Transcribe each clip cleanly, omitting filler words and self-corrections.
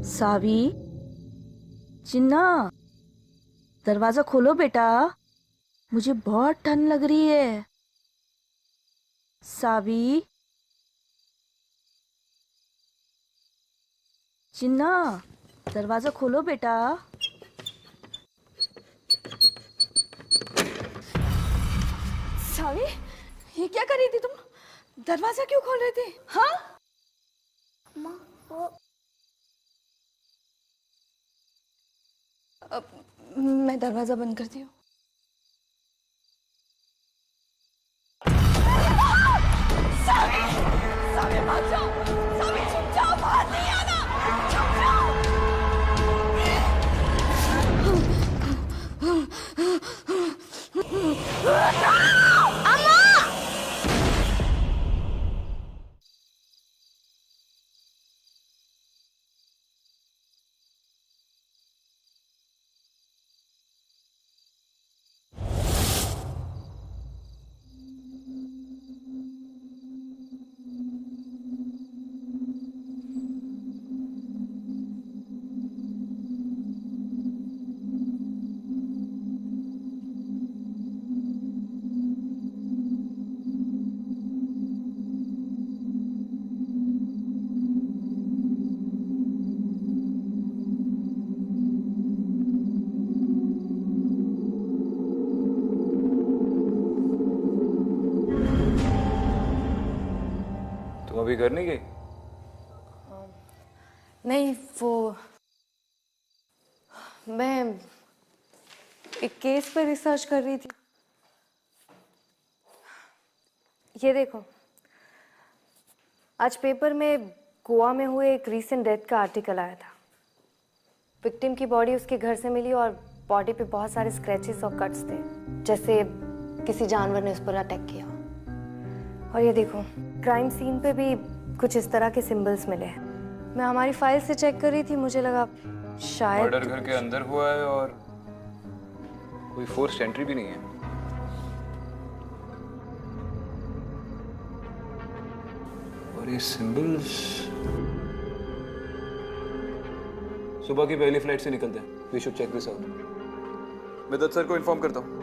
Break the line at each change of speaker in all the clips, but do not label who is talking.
सावी, चिन्ना, दरवाजा खोलो बेटा, मुझे बहुत ठंड लग रही है। सावी, चिन्ना, दरवाजा खोलो बेटा।
सावी, ये क्या कर रही थी तुम? दरवाजा क्यों खोल रही थी? हाँ?
माँ, वो
मैं दरवाजा बंद करती हूँ। सावी, सावी भाग जाओ, सावी छुप जाओ, बाहर नहीं आना, छुप जाओ।
तुम अभी घर नहीं गई?
नहीं, वो मैं एक केस पे रिसर्च कर रही थी। ये देखो, आज पेपर में गोवा में हुए एक रीसेंट डेथ का आर्टिकल आया था। विक्टिम की बॉडी उसके घर से मिली और बॉडी पे बहुत सारे स्क्रैचेस और कट्स थे, जैसे किसी जानवर ने उस पर अटैक किया। और ये देखो, क्राइम सीन पे भी कुछ इस तरह के सिंबल्स मिले हैं। मैं हमारी फाइल से चेक कर रही थी, मुझे लगा शायद
मर्डर घर के अंदर हुआ है और कोई फोर्स्ड एंट्री भी नहीं है। और ये सिंबल्स सुबह की पहली फ्लाइट से निकलते हैं। We should check this out. मैं दत्त सर को इन्फॉर्म करता हूँ।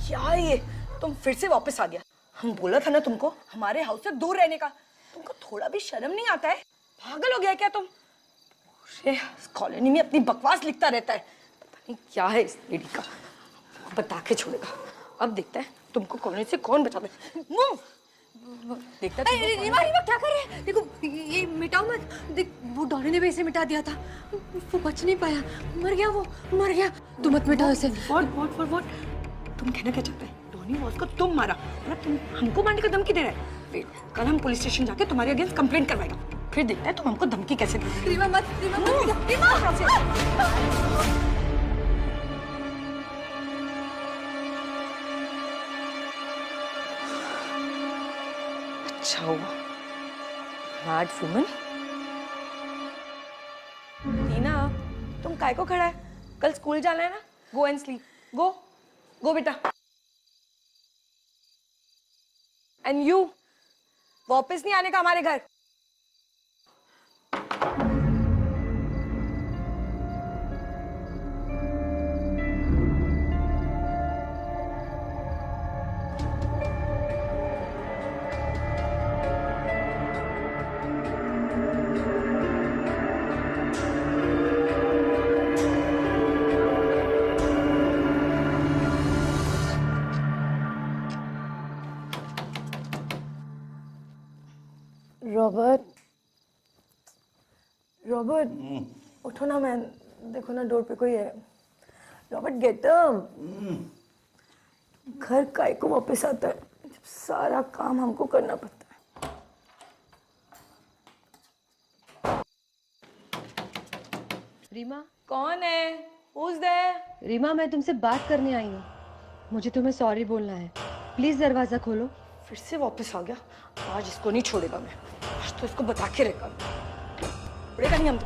क्या ये, तुम फिर से वापस आ गया? हम बोला था ना तुमको हमारे हाउस से दूर रहने का। तुमको थोड़ा भी शर्म नहीं आता है? पागल हो गया क्या तुम? पूरे कॉलोनी में अपनी बकवास लिखता रहता है। पता नहीं क्या है इस लेडी का, बता के छोड़ेगा। अब देखता है तुमको कॉलोनी से कौन बचाता है। मुंह देखता है।
रीमा, रीमा क्या कर रहे हैं? देखो, ये मिटाओ मत। देख, वो डॉनी ने भी इसे मिटा दिया था, वो बच नहीं पाया, मर गया, वो मर गया। तुम मत मिटाओ इसे।
व्हाट तुम कहना क्या चाहते हैं? डॉनी बॉस को तुम मारा, मतलब तुम हमको मारने का धमकी दे रहे हैं? वेट, कल हम पुलिस स्टेशन जाके तुम्हारे अगेंस्ट कंप्लेंट करवाएगा, फिर देखता है तुम हमको धमकी कैसे देते हो।
रीमा मत, रीमा मत, रीमा।
अच्छा हुआ। Mad woman. टीना, तुम काय को खड़ा है? कल स्कूल जाना है ना? Go and sleep. गो गो बेटा। एंड यू वापस नहीं आने का हमारे घर। रॉबर्ट, रॉबर्ट, उठो ना मैन। देखो ना डोर पे कोई है। Robert get up. घर काय को वापस आता है जब सारा काम हमको करना पड़ता है।
रीमा,
कौन है? Who's there?
रीमा मैं तुमसे बात करने आई हूँ। मुझे तुम्हें सॉरी बोलना है। प्लीज दरवाजा खोलो।
फिर से वापस आ गया। आज इसको नहीं छोड़ेगा मैं। आज तो इसको बता के रहेगा। छोड़ेगा नहीं हम तो।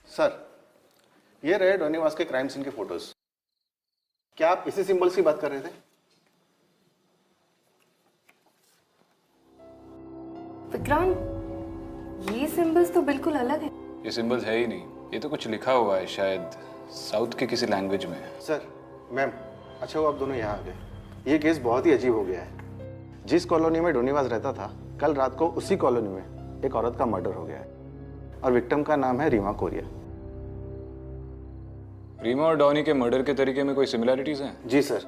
सर, ये रहे डोनीवास के क्राइम सीन के फोटोज। क्या आप इसी सिंबल्स की बात कर रहे थे?
विक्रांत, ये सिंबल्स तो बिल्कुल अलग है।
ये सिंबल्स है ही नहीं, ये तो कुछ लिखा हुआ है, शायद साउथ के किसी लैंग्वेज में।
सर, मैम, अच्छा वो आप दोनों यहाँ आ गए। ये केस बहुत ही अजीब हो गया है। जिस कॉलोनी में डोनीवास रहता था, कल रात को उसी कॉलोनी में एक औरत का मर्डर हो गया है और विक्टिम का नाम है रीमा कोरिया।
रीमा और डॉनी के मर्डर के तरीके में कोई सिमिलैरिटीज हैं?
जी सर,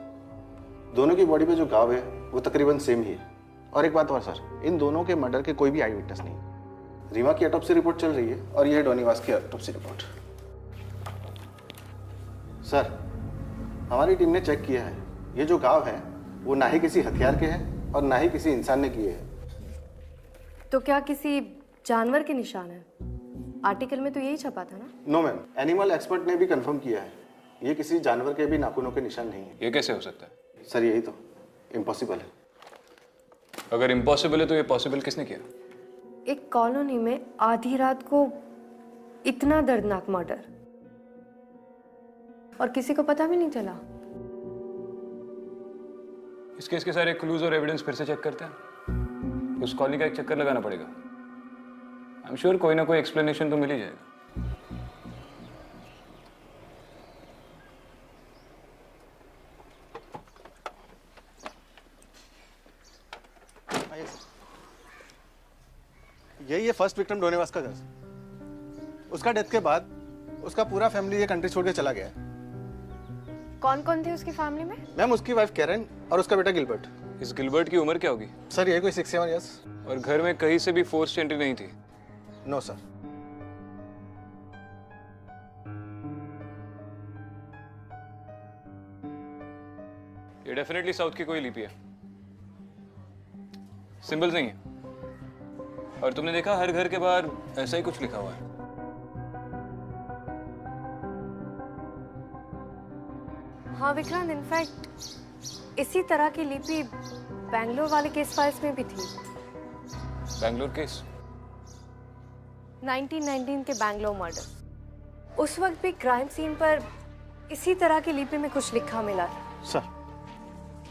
दोनों की बॉडी पे जो घाव है वो तकरीबन सेम ही है। और एक बात और सर, इन दोनों के मर्डर के कोई भी आई विटनेस नहीं। रीमा की ऑटोप्सी रिपोर्ट चल रही है और ये है डोनीवास की ऑटोप्सी रिपोर्ट। सर, हमारी टीम ने चेक किया है, ये जो घाव है वो ना ही किसी हथियार के हैं और ना ही किसी इंसान ने किए हैं।
तो क्या किसी जानवर के निशान है? आर्टिकल में तो यही छपा था ना?
नो मैम, एनिमल एक्सपर्ट ने भी कंफर्म किया है, ये किसी जानवर के भी नाखूनों के निशान नहीं है।
ये कैसे हो सकता है?
सर यही तो इम्पॉसिबल है।
अगर इम्पॉसिबल है तो ये पॉसिबल किसने किया?
एक कॉलोनी में आधी रात को इतना दर्दनाक मर्डर और किसी को पता भी नहीं चला।
इस केस के सारे क्लूज और एविडेंस फिर से चेक करते हैं। उस कॉलोनी का एक चक्कर लगाना पड़ेगा। आई एम श्योर कोई ना कोई एक्सप्लेनेशन तो मिल ही जाएगा।
यही है फर्स्ट विक्टिम डोनीवास का घर। उसका डेथ के बाद उसका पूरा फैमिली ये कंट्री छोड़ के चला गया है।
कौन कौन थे उसकी फैमिली में?
मैम, उसकी वाइफ कैरन और उसका बेटा गिलबर्ट।
इस गिलबर्ट की उम्र क्या होगी?
सर ये कोई 6-7 इयर्स।
और घर में कहीं से भी फोर्स्ड एंट्री नहीं थी?
No sir.
ये डेफिनेटली साउथ की कोई लिपि है, सिंबल्स नहीं है। और तुमने देखा हर घर के बाहर ऐसा ही कुछ लिखा हुआ है।
हाँ विक्रांत, इनफैक्ट इसी तरह की लिपि बैंगलोर वाले केस फाइल्स में भी थी।
बैंगलोर केस?
1919 के बैंगलोर मर्डर। उस वक्त भी क्राइम सीन पर इसी तरह की लिपि में कुछ लिखा मिला था।
सर,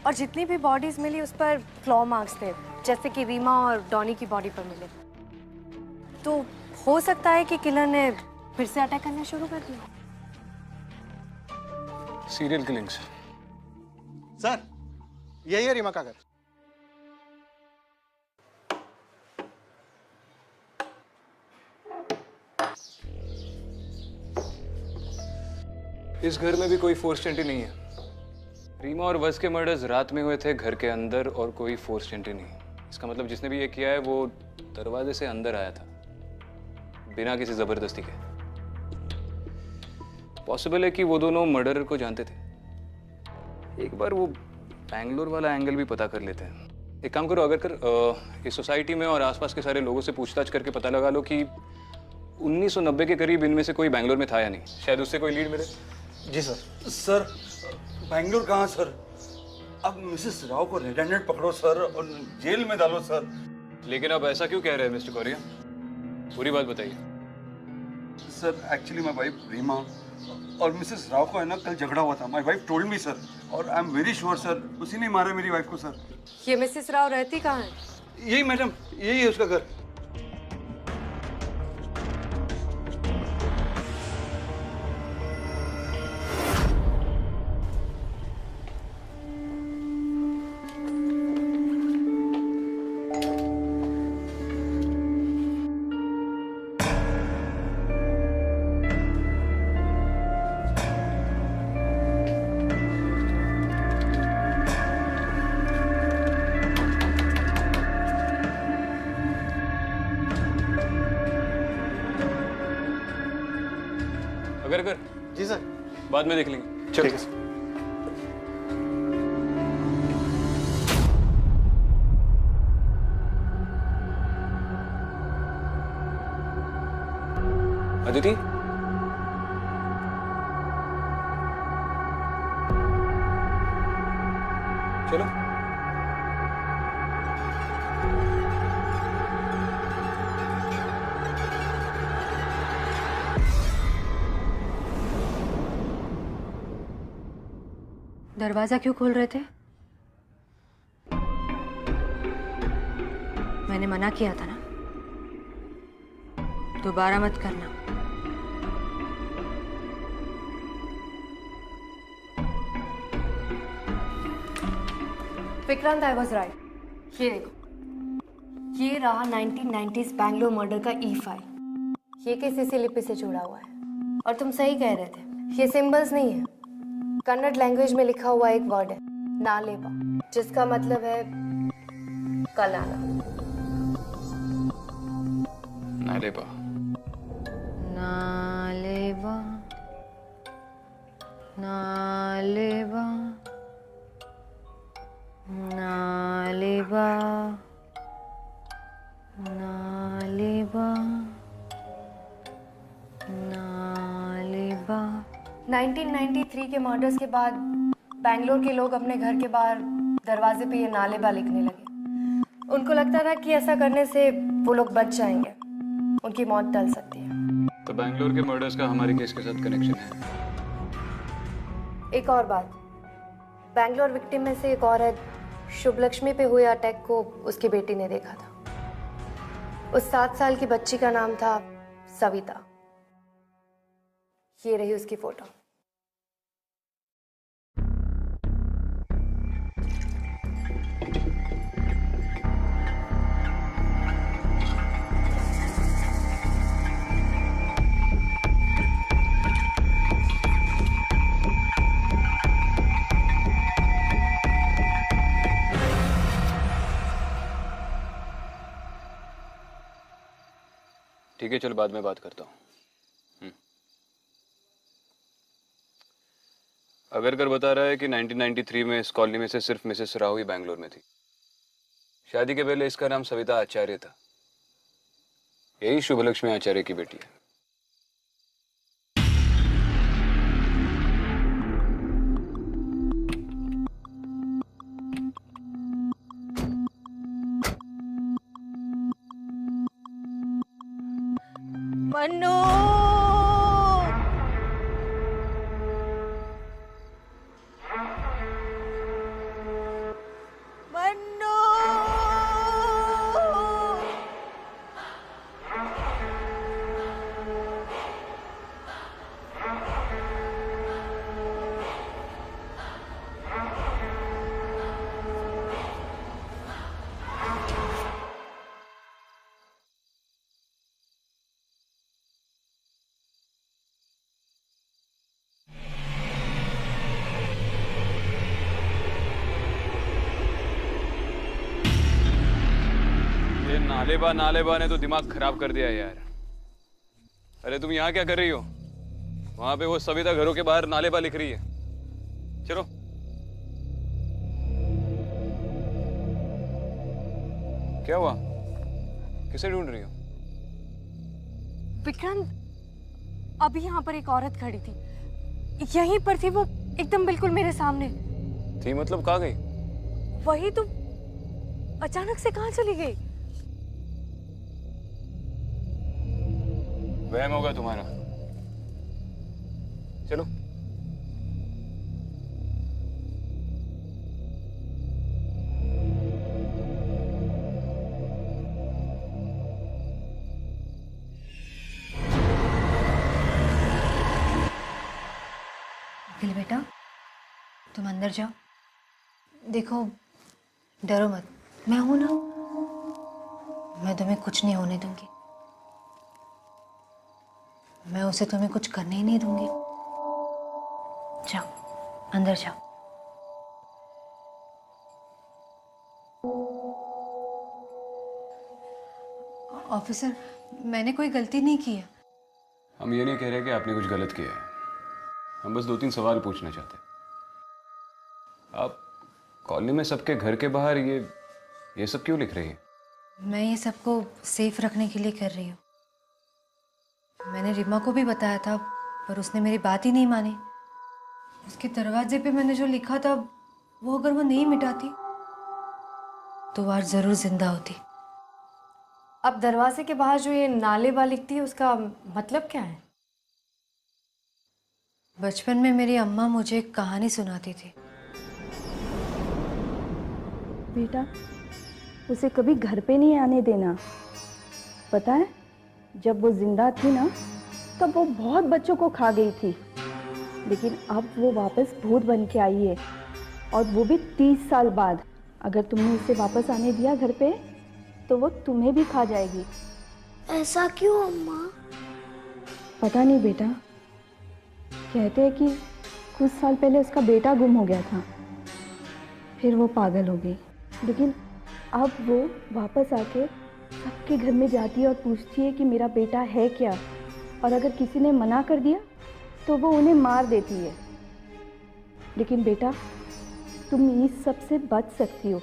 और जितनी भी बॉडीज मिली उस पर क्लॉ मार्क्स थे, जैसे कि रीमा और डॉनी की बॉडी पर मिले। तो हो सकता है कि किलर ने फिर से अटैक करना शुरू कर दिया।
Serial killings.
सर यही है रीमा का घर।
इस घर में भी कोई फोर्स्ड एंट्री नहीं है। रीमा और वस के मर्डर्स रात में हुए थे घर के अंदर और कोई फोर्स्ड एंट्री नहीं। इसका मतलब जिसने भी ये किया है वो दरवाजे से अंदर आया था बिना किसी जबरदस्ती के। पॉसिबल है कि वो दोनों मर्डरर को जानते थे। एक बार वो बैंगलोर वाला एंगल भी पता कर लेते हैं। एक काम करो, अगर इस सोसाइटी में और आसपास के सारे लोगों से पूछताछ करके पता लगा लो कि 1990 के करीब इनमें से कोई बैंगलोर में था या नहीं, शायद उससे कोई लीड मिले।
जी सर। सर बैंगलोर कहाँ सर? अब मिसेस राव को रेड हैंडेड पकड़ो सर और जेल में डालो सर।
लेकिन आप ऐसा क्यों कह रहे हैं मिस्टर कोरिया? पूरी बात बताइए।
Sir actually my wife Reema और मिसेस राव को है ना कल झगड़ा हुआ था। My wife told me sir, और I am very sure sir उसी ने मारा मेरी वाइफ को सर।
ये मिसेस राव रहती कहाँ है?
यही मैडम, यही है उसका घर।
अगर
जी सर।
बाद में देख लेंगे। चलो।
ठीक है सर।
अदिति, चलो।
दरवाजा क्यों खोल रहे थे? मैंने मना किया था ना, दोबारा मत करना। Vikrant, I was right. ये देखो, ये रहा 1990s बैंगलोर मर्डर का ई फाइल। ये किसी सी लिपि से जुड़ा हुआ है और तुम सही कह रहे थे, ये सिंबल्स नहीं है। कन्नड़ लैंग्वेज में लिखा हुआ एक वर्ड है नालेबा, जिसका मतलब है कल आना।
नालेबा।
नालेबा, नालेबा, नालेबा, नालेबा, नालेबा। 1993 के मर्डर्स के बाद बैंगलोर के लोग अपने घर के बाहर दरवाजे पे ये नालेबा लिखने लगे। उनको लगता था कि ऐसा करने से वो लोग बच जाएंगे, उनकी मौत टल सकती है।
तो बैंगलोर के मर्डर्स का हमारे केस के साथ कनेक्शन है।
एक और बात, बैंगलोर विक्टिम में से एक औरत शुभलक्ष्मी पे हुए अटैक को उसकी बेटी ने देखा था। उस 7 साल की बच्ची का नाम था सविता। ये रही उसकी फोटो।
ठीक है, चल बाद में बात करता हूँ। अगर बता रहा है कि 1993 में इस कॉलोनी में से सिर्फ मिसेस राव ही बैंगलोर में थी। शादी के पहले इसका नाम सविता आचार्य था। यही शुभलक्ष्मी आचार्य की बेटी है।
मन्नू, मन्नू,
नालेबा नालेबा ने तो दिमाग खराब कर दिया यार। अरे तुम यहाँ क्या कर रही हो? वहां पे वो सविता घरों के बाहर नालेबा लिख रही है। चलो। क्या हुआ? किसे ढूंढ रही हो?
विक्रांत, अभी यहाँ पर एक औरत खड़ी थी, यहीं पर थी वो, एकदम बिल्कुल मेरे सामने
थी मतलब कहाँ गई?
वही तो, अचानक से कहाँ चली गई?
वहम होगा तुम्हारा। चलो।
अखिल बेटा, तुम अंदर जाओ। देखो, डरो मत, मैं हूं ना, मैं तुम्हें कुछ नहीं होने दूंगी। मैं उसे तुम्हें कुछ करने ही नहीं दूंगी। जाओ, अंदर जाओ। ऑफिसर, मैंने कोई गलती नहीं की है।
हम ये नहीं कह रहे कि आपने कुछ गलत किया है, हम बस 2-3 सवाल पूछना चाहते हैं। आप कॉलोनी में सबके घर के बाहर ये सब क्यों लिख रही है?
मैं ये सबको सेफ रखने के लिए कर रही हूँ। मैंने रीमा को भी बताया था, पर उसने मेरी बात ही नहीं मानी। उसके दरवाजे पे मैंने जो लिखा था, वो अगर वो नहीं मिटाती तो वो आज जरूर जिंदा होती। अब दरवाजे के बाहर जो ये नालेबा लिखती है, उसका मतलब क्या है? बचपन में मेरी अम्मा मुझे एक कहानी सुनाती थी।
बेटा, उसे कभी घर पे नहीं आने देना। पता है, जब वो जिंदा थी ना, तब वो बहुत बच्चों को खा गई थी, लेकिन अब वो वापस भूत बन के आई है, और वो भी 30 साल बाद। अगर तुमने उसे वापस आने दिया घर पे, तो वो तुम्हें भी खा जाएगी।
ऐसा क्यों अम्मा?
पता नहीं बेटा, कहते हैं कि कुछ साल पहले उसका बेटा गुम हो गया था, फिर वो पागल हो गई, लेकिन अब वो वापस आके सबके घर में जाती है और पूछती है कि मेरा बेटा है क्या, और अगर किसी ने मना कर दिया तो वो उन्हें मार देती है। लेकिन बेटा, तुम इस सब से बच सकती हो।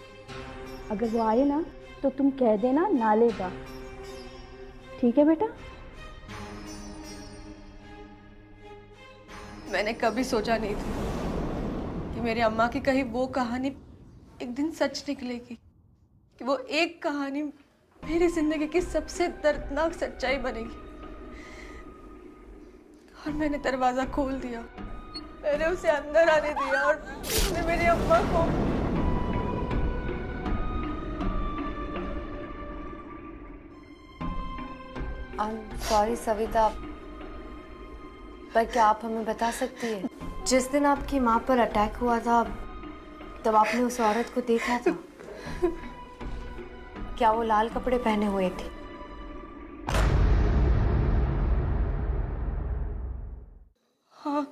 अगर वो आए ना, तो तुम कह देना नालेबा, ठीक है बेटा?
मैंने कभी सोचा नहीं था कि मेरी अम्मा की कही वो कहानी एक दिन सच निकलेगी, कि वो एक कहानी मेरी जिंदगी की सबसे दर्दनाक सच्चाई बनेगी। और मैंने दरवाजा खोल दिया, मैंने उसे अंदर आने दिया, और उसने मेरी अम्मा को।
सॉरी सविता, पर क्या आप हमें बता सकती है, जिस दिन आपकी माँ पर अटैक हुआ था, तब आपने उस औरत को देखा था? क्या वो लाल कपड़े पहने हुए थी?
हाँ,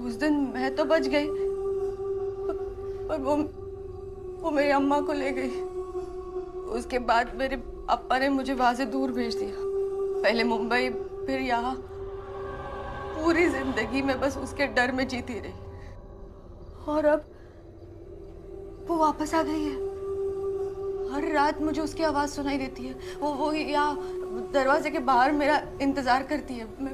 उस दिन मैं तो बच गई, पर वो मेरी अम्मा को ले गई। उसके बाद मेरे अप्पा ने मुझे वहां से दूर भेज दिया, पहले मुंबई, फिर यहाँ। पूरी जिंदगी में बस उसके डर में जीती रही, और अब वो वापस आ गई है। हर रात मुझे उसकी आवाज सुनाई देती है। वो यहाँ दरवाजे के बाहर मेरा इंतजार करती है। मैं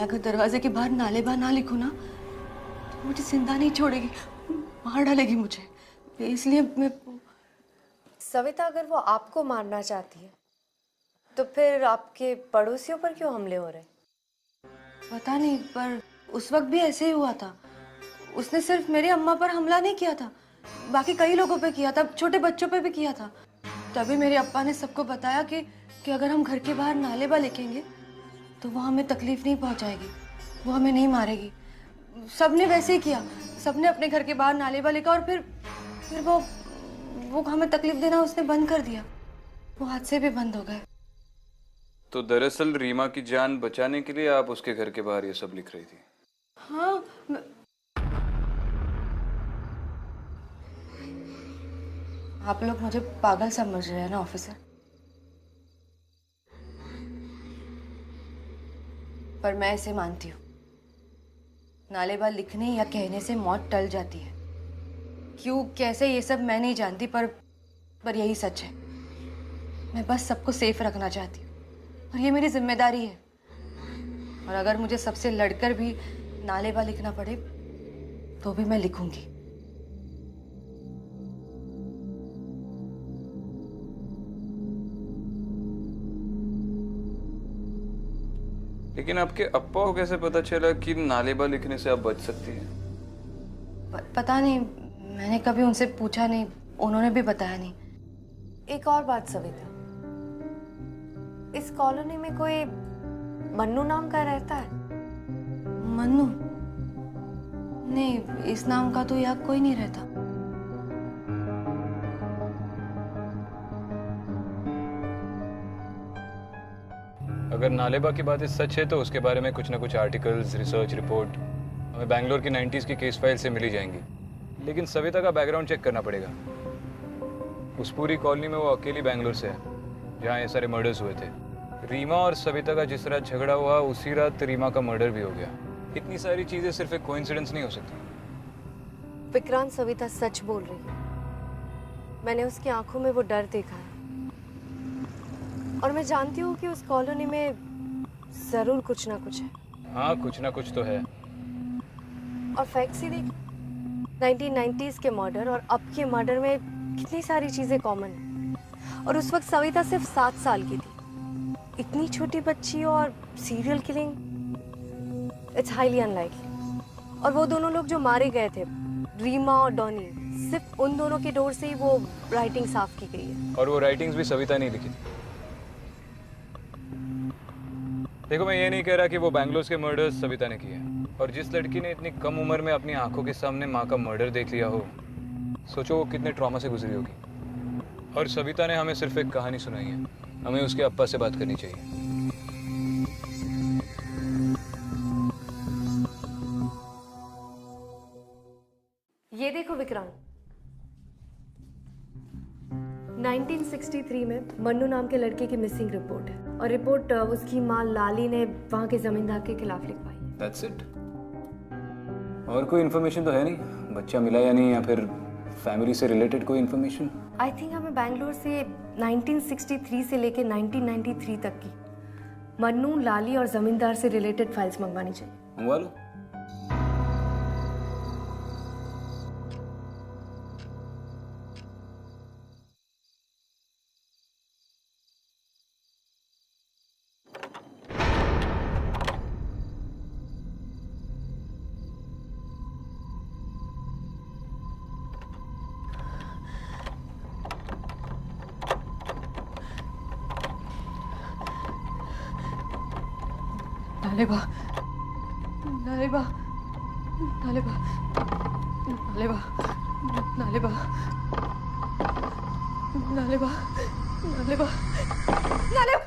अगर दरवाजे के बाहर नालेबा ना लिखूं ना, तो मुझे जिंदा नहीं छोड़ेगी, मार डालेगी मुझे। इसलिए मैं।
सविता, अगर वो आपको मारना चाहती है, तो फिर आपके पड़ोसियों पर क्यों हमले हो रहे?
पता नहीं, पर उस वक्त भी ऐसे ही हुआ था। उसने सिर्फ मेरी अम्मा पर हमला नहीं किया था, बाकी कई लोगों पे किया था, छोटे बच्चों पे भी किया था। तभी मेरे अप्पा ने सबको बताया कि अगर हम घर के बाहर नालेबा लिखेंगे तो वो हमें तकलीफ नहीं पहुंचाएगी, वो हमें नहीं मारेगी। सबने वैसे ही किया, सबने अपने घर के बाहर नालेबा लिखा, और फिर वो हमें तकलीफ देना उसने बंद कर दिया। वो हादसे भी बंद हो गए।
तो दरअसल रीमा की जान बचाने के लिए आप उसके घर के बाहर ये सब लिख रही थी?
हाँ, आप लोग मुझे पागल समझ रहे हैं ना ऑफिसर, पर मैं इसे मानती हूँ। नालेबा लिखने या कहने से मौत टल जाती है। क्यों, कैसे, ये सब मैं नहीं जानती, पर
पर यही सच है। मैं बस सबको सेफ रखना चाहती हूँ और ये मेरी जिम्मेदारी है। और अगर मुझे सबसे लड़कर भी नालेबा लिखना पड़े तो भी मैं लिखूंगी।
लेकिन आपके अप्पा को कैसे पता चला कि नालेबा लिखने से आप बच सकती हैं?
पता नहीं, मैंने कभी उनसे पूछा नहीं, उन्होंने भी बताया नहीं।
एक और बात सविता, इस कॉलोनी में कोई मन्नू नाम का रहता है?
मन्नू? नहीं, इस नाम का तो यहाँ कोई नहीं रहता।
अगर नालेबा की बात सच है तो उसके बारे में कुछ ना कुछ आर्टिकल्स, रिसर्च रिपोर्ट हमें बैंगलोर की 90s की केस फाइल से मिल ही जाएंगी। लेकिन सविता का बैकग्राउंड चेक करना पड़ेगा। उस पूरी कॉलोनी में वो अकेली बैंगलोर से है जहाँ ये सारे मर्डर्स हुए थे। रीमा और सविता का जिस रात झगड़ा हुआ उसी रात रीमा का मर्डर भी हो गया। इतनी सारी चीजें सिर्फ एक कोइंसिडेंस नहीं हो सकती।
विक्रांत, सविता सच बोल रही है। मैंने उसकी आंखों में वो डर देखा है और मैं जानती हूँ कि उस कॉलोनी में जरूर कुछ ना कुछ है।
हाँ, कुछ ना कुछ तो है।
और फैक्ट्स ही देख, 1990s के मर्डर और अब के मर्डर में कितनी सारी चीजें कॉमन है। और उस वक्त सविता सिर्फ 7 साल की थी। इतनी छोटी बच्ची और serial killing, it's highly unlikely. और वो दोनों लोग जो मारे गए थे, रीमा और डॉनी, सिर्फ उन दोनों के डोर से ही वो राइटिंग साफ की गई है।
और वो राइटिंग्स भी सविता नहीं लिखी थी। देखो, मैं ये नहीं कह रहा कि वो बैंगलोर के मर्डर्स सविता ने किए हैं। और जिस लड़की ने इतनी कम उम्र में अपनी आंखों के सामने माँ का मर्डर देख लिया हो, सोचो वो कितने ट्रॉमा से गुजरी होगी। और सविता ने हमें सिर्फ एक कहानी सुनाई है। हमें उसके अप्पा से बात करनी चाहिए।
ये देखो विक्रांत, 1963 में मन्नू नाम के लड़के की मिसिंग रिपोर्ट है और रिपोर्ट उसकी माँ लाली ने वहां के जमींदार के खिलाफ लिखवाई है।
That's it? और कोई इन्फॉर्मेशन तो है नहीं? बच्चा मिला या नहीं, या फिर फैमिली से रिलेटेड कोई इन्फॉर्मेशन?
आई थिंक हमें बैंगलोर से 1963 से लेके 1993 तक की मन्नू, लाली और जमींदार से रिलेटेड फाइल्स मंगवानी चाहिए।
मंगवा लो।
नालेबा, नालेबा, नालेबा, नालेबा, नालेबा, नालेबा, नालेबा, नालेबा।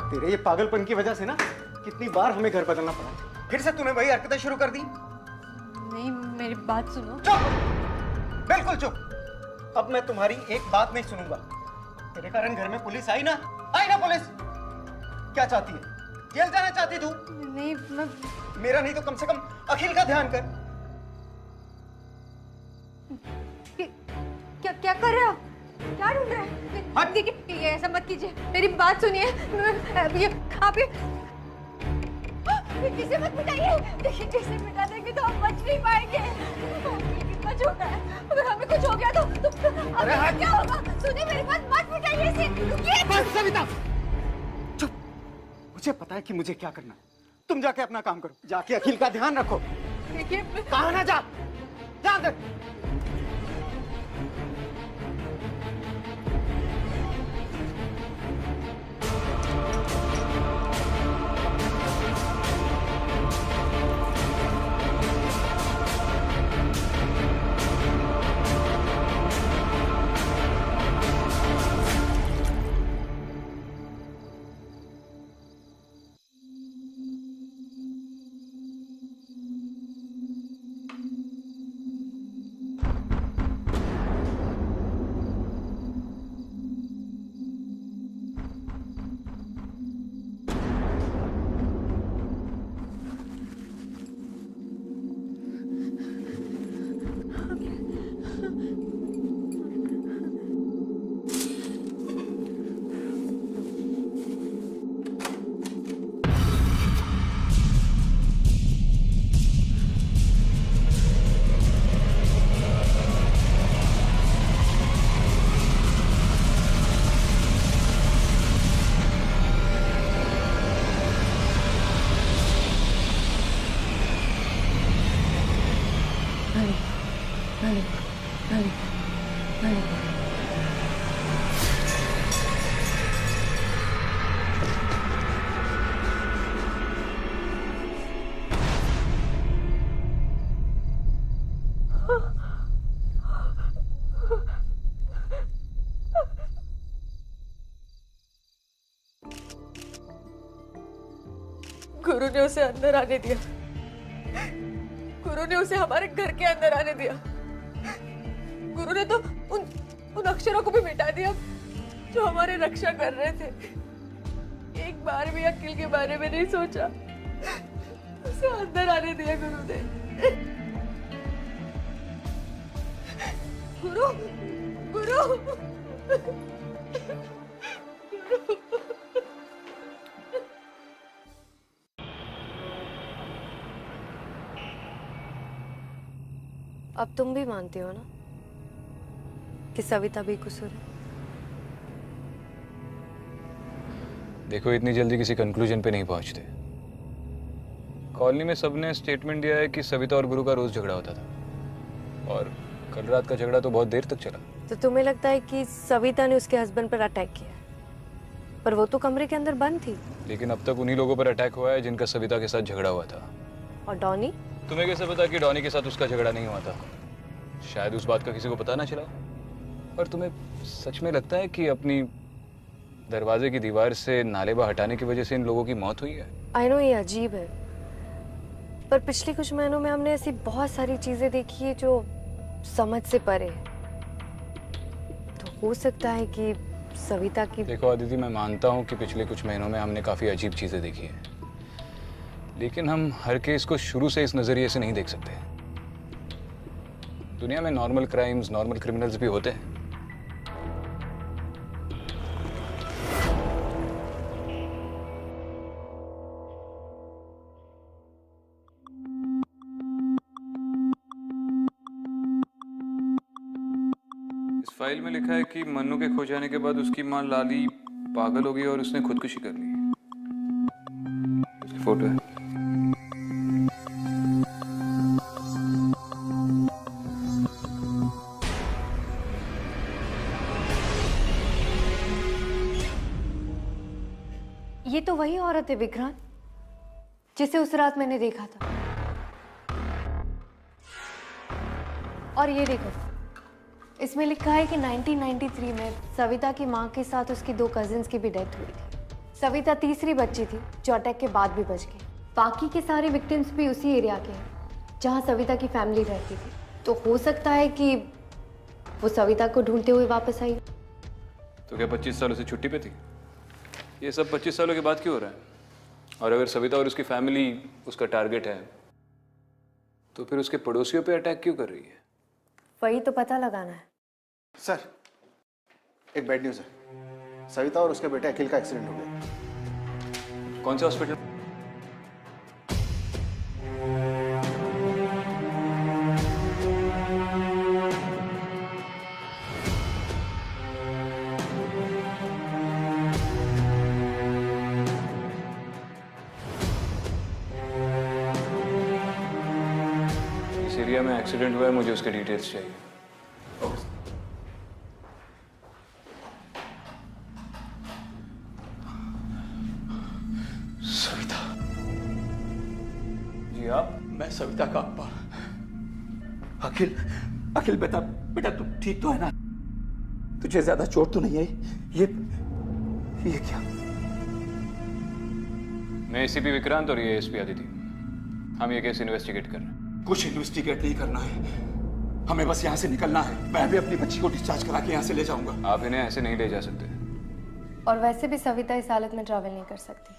तेरे ये पागलपन की वजह से ना कितनी बार हमें घर बदलना पड़ा। फिर से तूने वही हरकतें शुरू कर दी।
नहीं, मेरी बात सुनो।
चुप, बिल्कुल चुप। अब मैं तुम्हारी एक बात नहीं सुनूंगा। तेरे कारण घर में पुलिस आई ना पुलिस। क्या चाहती है? जेल जाना चाहती तू?
नहीं, मैं
मेरा नहीं तो कम से कम अखिल का ध्यान कर।
क्या कर रहे हो? क्या ढूंढ रहे हैं? देखिए, ये ऐसा मत कीजिए, मेरी बात सुनिए। ये आप किसे मत मिटाइए। देखिए, जिसे मिटा देंगे तो हम बच नहीं पाएंगे। कितना छोटा है, अगर हमें कुछ हो गया तो
अरे हाँ,
क्या होगा? सुनिए मेरी बात, मत मिटाइए इसे। रुकिए।
बस सविता, चुप। मुझे पता है कि मुझे क्या करना है। तुम जाके अपना काम करो। जाके अखिल का ध्यान रखो।
देखिए,
कहा ना जा अंदर।
गुरु ने उसे अंदर आने दिया। गुरु ने उसे हमारे घर के अंदर आने दिया। गुरु ने तो उन अक्षरों को भी मिटा दिया जो हमारे रक्षा कर रहे थे। एक बार भी अखिल के बारे में नहीं सोचा। उसे अंदर आने दिया गुरु ने। गुरु, गुरु,
अब तुम भी मानते हो ना कि सविता भी कसूर है?
देखो, इतनी जल्दी किसी कंक्लूजन पे नहीं पहुंचते। कॉलोनी में सबने स्टेटमेंट दिया है कि सविता और गुरु का रोज झगड़ा होता था, और कल रात का झगड़ा तो बहुत देर तक चला।
तो तुम्हें लगता है कि सविता ने उसके हस्बैंड पर अटैक किया? पर वो तो कमरे के अंदर बंद थी।
लेकिन अब तक उन्हीं लोगों पर अटैक हुआ है जिनका सविता के साथ झगड़ा हुआ था।
और डॉनी?
तुम्हें कैसे पता कि डॉनी के साथ उसका झगड़ा नहीं हुआ था? शायद उस बात का किसी को पता ना चला। और तुम्हें सच में लगता है कि अपनी दरवाजे की दीवार से नालेबा हटाने की वजह से इन लोगों की मौत हुई है?
आई नो ये अजीब है, पर पिछले कुछ महीनों में हमने ऐसी बहुत सारी चीजें देखी है जो समझ से परे है। तो हो सकता है कि सविता की...
देखो अदिति, मैं मानता हूँ कि पिछले कुछ महीनों में हमने काफी अजीब चीजें देखी हैं, लेकिन हम हर केस को शुरू से इस नजरिए से नहीं देख सकते। दुनिया में नॉर्मल क्राइम्स, नॉर्मल क्रिमिनल्स भी होते हैं। इस फाइल में लिखा है कि मन्नू के खो जाने के बाद उसकी मां लाली पागल हो गई और उसने खुदकुशी कर ली। उसकी फोटो है।
ये तो वही औरत है विक्रांत, जिसे उस रात मैंने देखा था। और ये देखो, इसमें लिखा है कि 1993 में सविता की मां के साथ उसकी 2 कजिन्स की भी डेथ हुई थी। सविता तीसरी बच्ची थी जो अटैक के बाद भी बच गई। बाकी के सारे विक्टिम्स भी उसी एरिया के हैं जहां सविता की फैमिली रहती थी। तो हो सकता है कि वो सविता को ढूंढते हुए वापस आई।
तो क्या 25 सालों से छुट्टी पे थी? ये सब 25 सालों के बाद क्यों हो रहा है? और अगर सविता और उसकी फैमिली उसका टारगेट है, तो फिर उसके पड़ोसियों पे अटैक क्यों कर रही है?
वही तो पता लगाना है।
सर, एक बैड न्यूज़ है। सविता और उसके बेटे अखिल का एक्सीडेंट हो गया।
कौन से हॉस्पिटल? इस एरिया में एक्सीडेंट हुआ है, मुझे उसके डिटेल्स चाहिए।
सविता।
जी आप?
मैं सविता का अब्बा। अखिल, अखिल बेटा, बेटा तू ठीक तो है ना? तुझे ज्यादा चोट तो नहीं आई? ये क्या?
मैं एसीपी विक्रांत और ये एसपी अदिति। हम ये केस इन्वेस्टिगेट कर रहे हैं।
कुछ इन्वेस्टिगेट नहीं करना है, हमें बस यहाँ से निकलना है। मैं भी अपनी बच्ची को डिस्चार्ज करा के यहाँ से ले जाऊंगा।
आप इन्हें ऐसे नहीं ले जा सकते।
और वैसे भी सविता इस हालत में ट्रैवल नहीं कर सकती।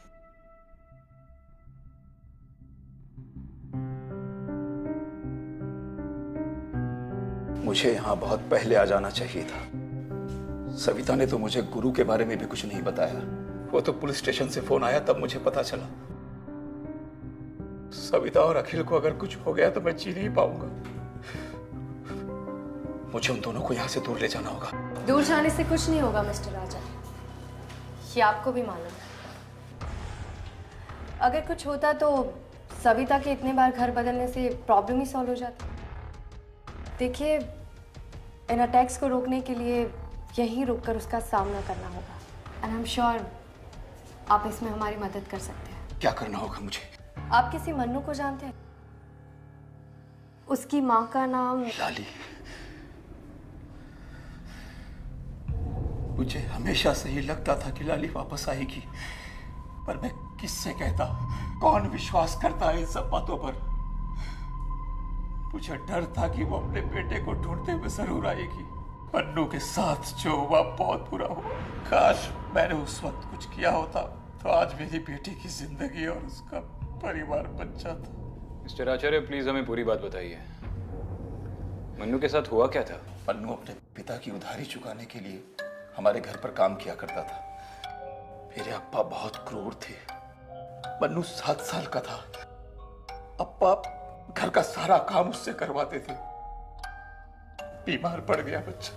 मुझे यहाँ बहुत पहले आ जाना चाहिए था। सविता ने तो मुझे गुरु के बारे में भी कुछ नहीं बताया। वो तो पुलिस स्टेशन से फोन आया तब मुझे पता चला। सविता और अखिल को अगर कुछ हो गया तो मैं जी नहीं पाऊंगा। मुझे उन दोनों को यहाँ से दूर ले जाना होगा।
दूर जाने से कुछ नहीं होगा मिस्टर राजा, ये आपको भी मालूम है। अगर कुछ होता तो सविता के इतने बार घर बदलने से प्रॉब्लम ही सॉल्व हो जाती। देखिए, इन अटैक्स को रोकने के लिए यहीं रुककर उसका सामना करना होगा। एंड आई एम श्योर आप इसमें हमारी मदद कर सकते हैं।
क्या करना होगा मुझे?
आप किसी मन्नू को जानते हैं? उसकी माँ का नाम
लाली। मुझे हमेशा से ही लगता था कि लाली वापस आएगी, पर मैं किससे कहता? कौन विश्वास करता है इन सब बातों पर? मुझे डर था कि वो अपने बेटे को ढूंढते हुए जरूर आएगी। मन्नू के साथ जो हुआ बहुत बुरा हुआ। काश मैंने उस वक्त कुछ किया होता तो आज मेरी बेटी की जिंदगी और उसका परिवार बच जाता।
मिस्टर आचार्य, प्लीज हमें पूरी बात बताइए। मन्नू के साथ हुआ क्या था?
मन्नू अपने पिता की उधारी चुकाने के लिए हमारे घर पर काम किया करता था। मेरे अप्पा बहुत क्रूर थे। मन्नू 7 साल का था। अप्पा घर का सारा काम उससे करवाते थे। बीमार पड़ गया बच्चा।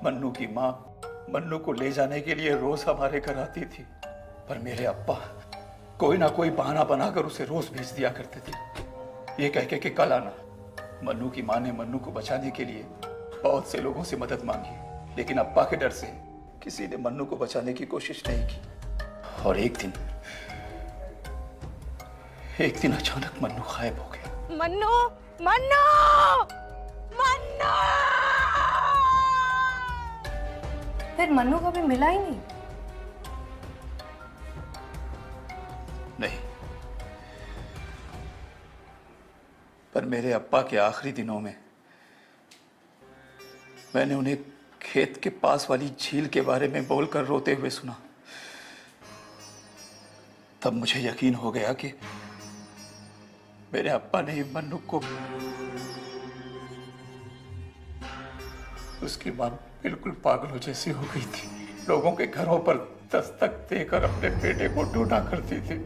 मन्नू की माँ मन्नू को ले जाने के लिए रोज हमारे घर आती थी, पर मेरे अप्पा कोई ना कोई बहाना बनाकर उसे रोज भेज दिया करते थे, ये कह के कि कल आना। मन्नू की माँ ने मन्नू को बचाने के लिए बहुत से लोगों से मदद मांगी, लेकिन अप्पा के डर से किसी ने मन्नू को बचाने की कोशिश नहीं की। और एक दिन अचानक मन्नू गायब हो गया।
मन्नू, मन्नू, मन्नू!
फिर मन्नू कभी मिला ही नहीं?
नहीं, पर मेरे अप्पा के आखिरी दिनों में मैंने उन्हें खेत के पास वाली झील के बारे में बोलकर रोते हुए सुना। तब मुझे यकीन हो गया कि मेरे अप्पा ने मन्नू को, उसकी मां बिल्कुल पागलों जैसी हो गई थी। लोगों के घरों पर दस्तक देकर अपने बेटे को ढूंढा करती थी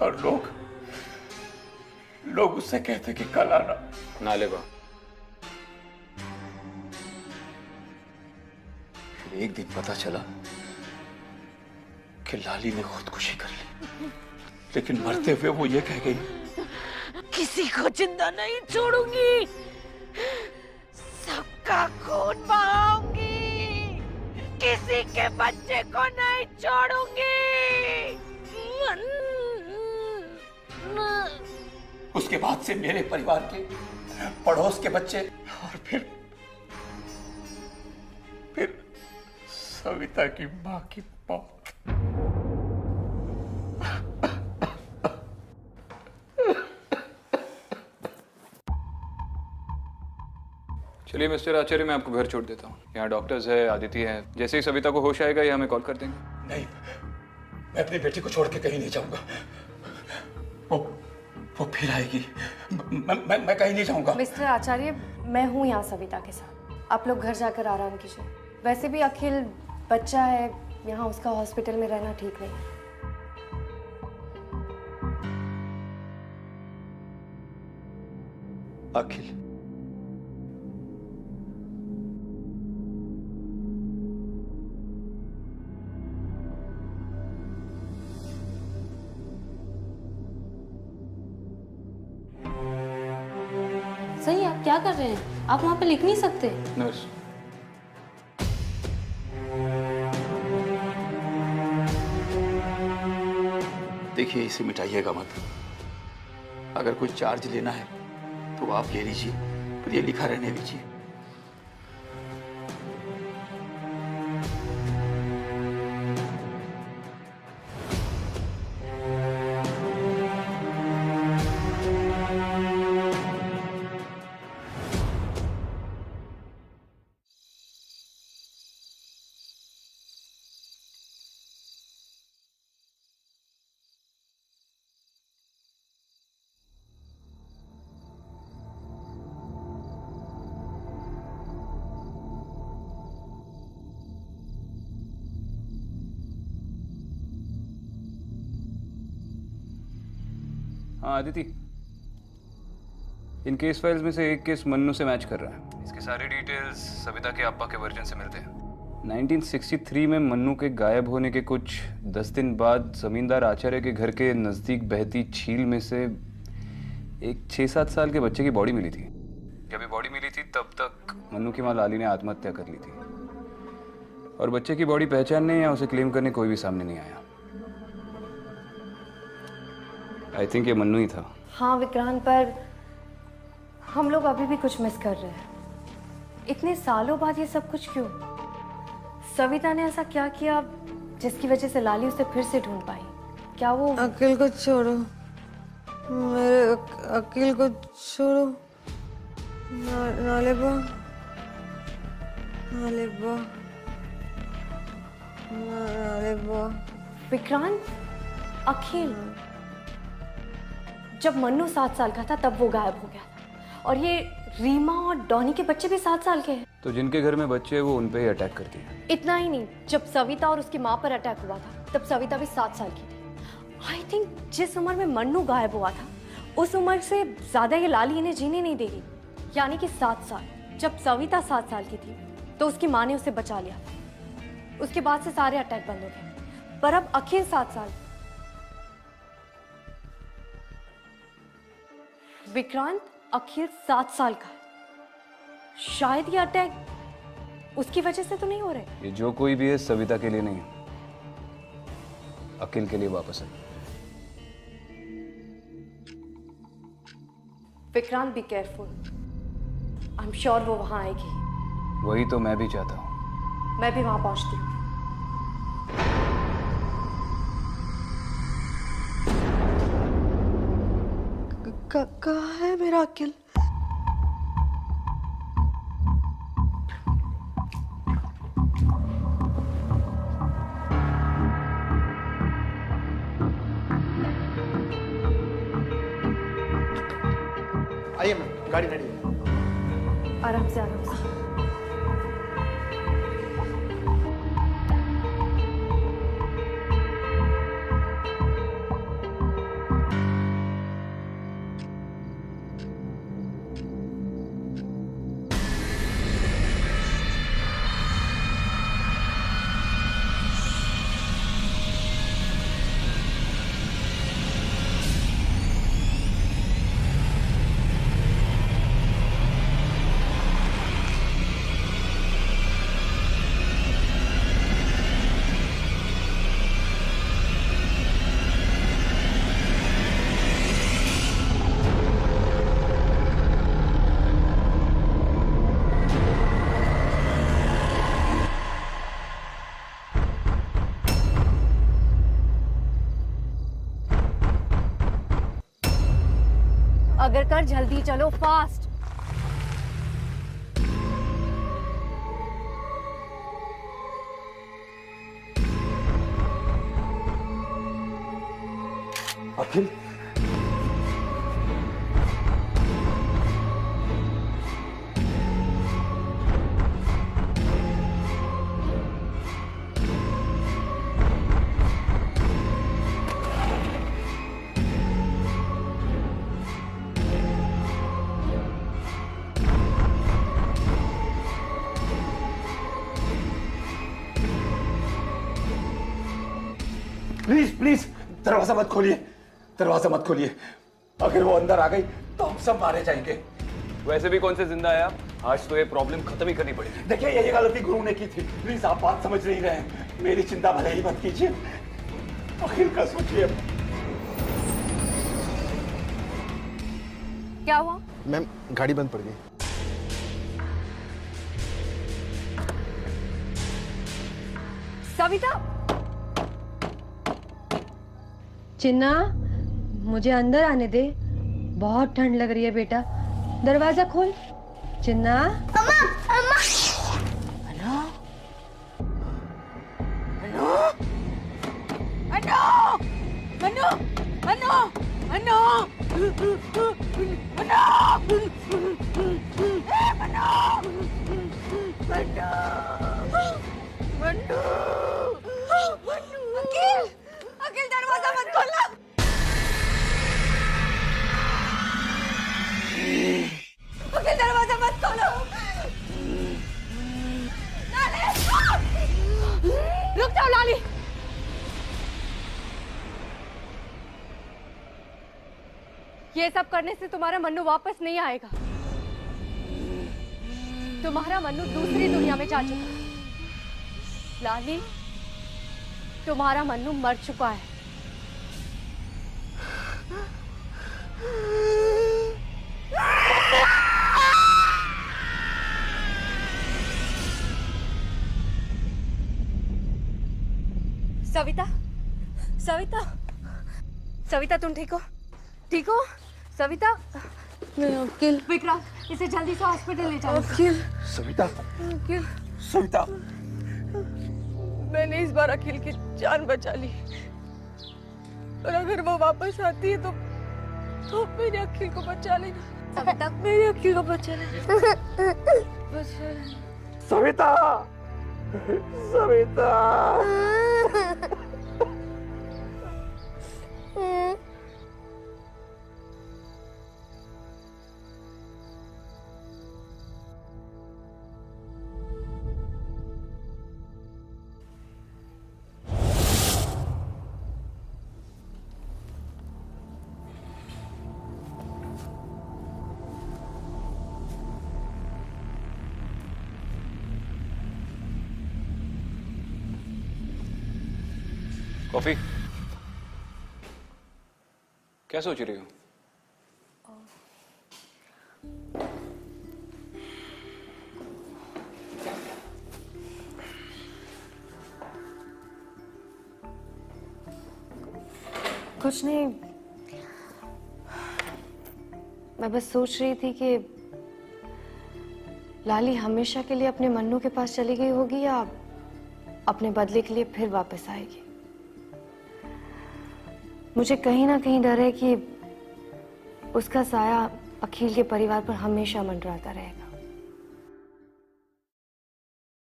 और लोग उससे कहते कि कल आना।
नालेबा।
फिर एक दिन पता चला कि लाली ने खुदकुशी कर ली, लेकिन मरते हुए वो ये कह गई,
किसी को जिंदा नहीं छोड़ूंगी, सबका खून बहाऊंगी, किसी के बच्चे को नहीं छोड़ूंगी।
उसके बाद से मेरे परिवार के, पड़ोस के बच्चे और फिर सविता की मां की मौत।
चलिए मिस्टर आचार्य, मैं आपको घर छोड़ देता हूँ। यहाँ डॉक्टर्स है, आदिति है। जैसे ही सविता को होश आएगा ये हमें कॉल कर देंगे।
नहीं, मैं अपनी बेटी को छोड़ के कहीं नहीं जाऊंगा। वो फिर आएगी। मैं कहीं नहीं जाऊंगा।
मिस्टर आचार्य, मैं हूँ यहाँ सविता के साथ। आप लोग घर जाकर आराम कीजिए। वैसे भी अखिल बच्चा है, यहाँ उसका हॉस्पिटल में रहना ठीक नहीं है।
अखिल,
सही, आप क्या कर रहे हैं? आप वहाँ पे लिख नहीं सकते?
नर्स,
देखिए इसे मिटाइएगा मत। अगर कोई चार्ज लेना है तो आप ले लीजिए, पर ये लिखा रहने दीजिए।
हाँ आदिति, इन केस फाइल्स में से एक केस मन्नू से मैच कर रहा है। इसके सारे डिटेल्स सविता के अब्बा के वर्जन से मिलते हैं। 1963 में मन्नू के गायब होने के कुछ 10 दिन बाद जमींदार आचार्य के घर के नज़दीक बहती झील में से एक 6-7 साल के बच्चे की बॉडी मिली थी। जब ये बॉडी मिली थी तब तक मन्नू की माँ लाली ने आत्महत्या कर ली थी और बच्चे की बॉडी पहचानने या उसे क्लेम करने कोई भी सामने नहीं आया। आई थिंक ये मन्नू ही था।
हाँ विक्रांत, पर हम लोग अभी भी कुछ मिस कर रहे हैं। इतने सालों बाद ये सब कुछ क्यों? सविता ने ऐसा क्या किया जिसकी वजह से लाली उसे फिर से ढूंढ पाई? क्या वो
अकील को छोड़ो, मेरे अकील को छोड़ो। नालेबा, नालेबा, नालेबा।
विक्रांत, अखिल, जब मन्नू 7 साल का था तब वो गायब हो गया था, और ये रीमा और डॉनी के बच्चे भी 7 साल के हैं।
तो जिनके घर में बच्चे हैं वो उन पे ही अटैक करती है।
इतना ही नहीं, जब सविता और उसकी माँ पर अटैक हुआ था तब सविता भी 7 साल की थी। आई थिंक जिस उम्र में मन्नू गायब हुआ था उस उम्र से ज्यादा ये लाली इन्हें जीने नहीं देगी, यानी कि 7 साल। जब सविता 7 साल की थी तो उसकी माँ ने उसे बचा लिया, उसके बाद से सारे अटैक बंद हो गए। पर अब अखिल 7 साल। विक्रांत, अखिल 7 साल का है, शायद ये अटैक उसकी वजह से तो नहीं हो रहे।
ये जो कोई भी है सविता के लिए नहीं है, अखिल के लिए वापस है।
Vikrant, be careful. I am sure वो वहां आएगी।
वही तो मैं भी चाहता हूँ।
मैं भी वहां पहुंचती हूँ।
कहाँ है मेरा अकील?
आइए मैम, गाड़ी रेडी है।
आराम से, आराम से। अगर कर, जल्दी चलो, फास्ट।
अखिल, प्लीज प्लीज दरवाजा मत खोलिए, दरवाजा मत खोलिए। अगर वो अंदर आ गई तो हम सब मारे जाएंगे।
वैसे भी कौन से जिंदा है आप? आज तो ये प्रॉब्लम खत्म ही करनी पड़ेगी।
देखिए, ये गलती गुरु ने की थी, प्लीज आप बात समझ नहीं रहे हैं। मेरी चिंता भले ही मत कीजिए, अखिल का सोचिए।
क्या हुआ?
मैम, गाड़ी बंद पड़ गई।
सविता,
चिन्ना, मुझे अंदर आने दे, बहुत ठंड लग रही है बेटा। दरवाजा खोल। चिन्ना।
अम्मा, अम्मा।
अनु, अनु, अनु, अनु, अनु, अखिल, अखिल दरवाजा मत खोलना। अखिल दरवाजा मत खोलो। रुक जाओ लाली।
ये सब करने से तुम्हारा मन्नू वापस नहीं आएगा। तुम्हारा मन्नू दूसरी दुनिया में जा चुका है। लाली, तुम्हारा मन्नू मर चुका है। सविता, सविता,
सविता तुम ठीक हो? ठीक हो सविता?
नहीं अखिल।
विक्रांत इसे जल्दी से हॉस्पिटल ले जाओ।
अखिल।
सविता।
अखिल।
सविता।
मैंने इस बार अखिल की जान बचा ली, और अगर वो वापस आती है तो मेरे अखिल को बचा लेना।
सविता
मेरे अखिल को बचा लेना। बचा लेना।
सविता। सविता।
कॉफी? क्या सोच रही हो?
कुछ नहीं, मैं बस सोच रही थी कि लाली हमेशा के लिए अपने मन्नू के पास चली गई होगी या अपने बदले के लिए फिर वापस आएगी। मुझे कहीं ना कहीं डर है कि उसका साया अखिल के परिवार पर हमेशा मंडराता रहेगा।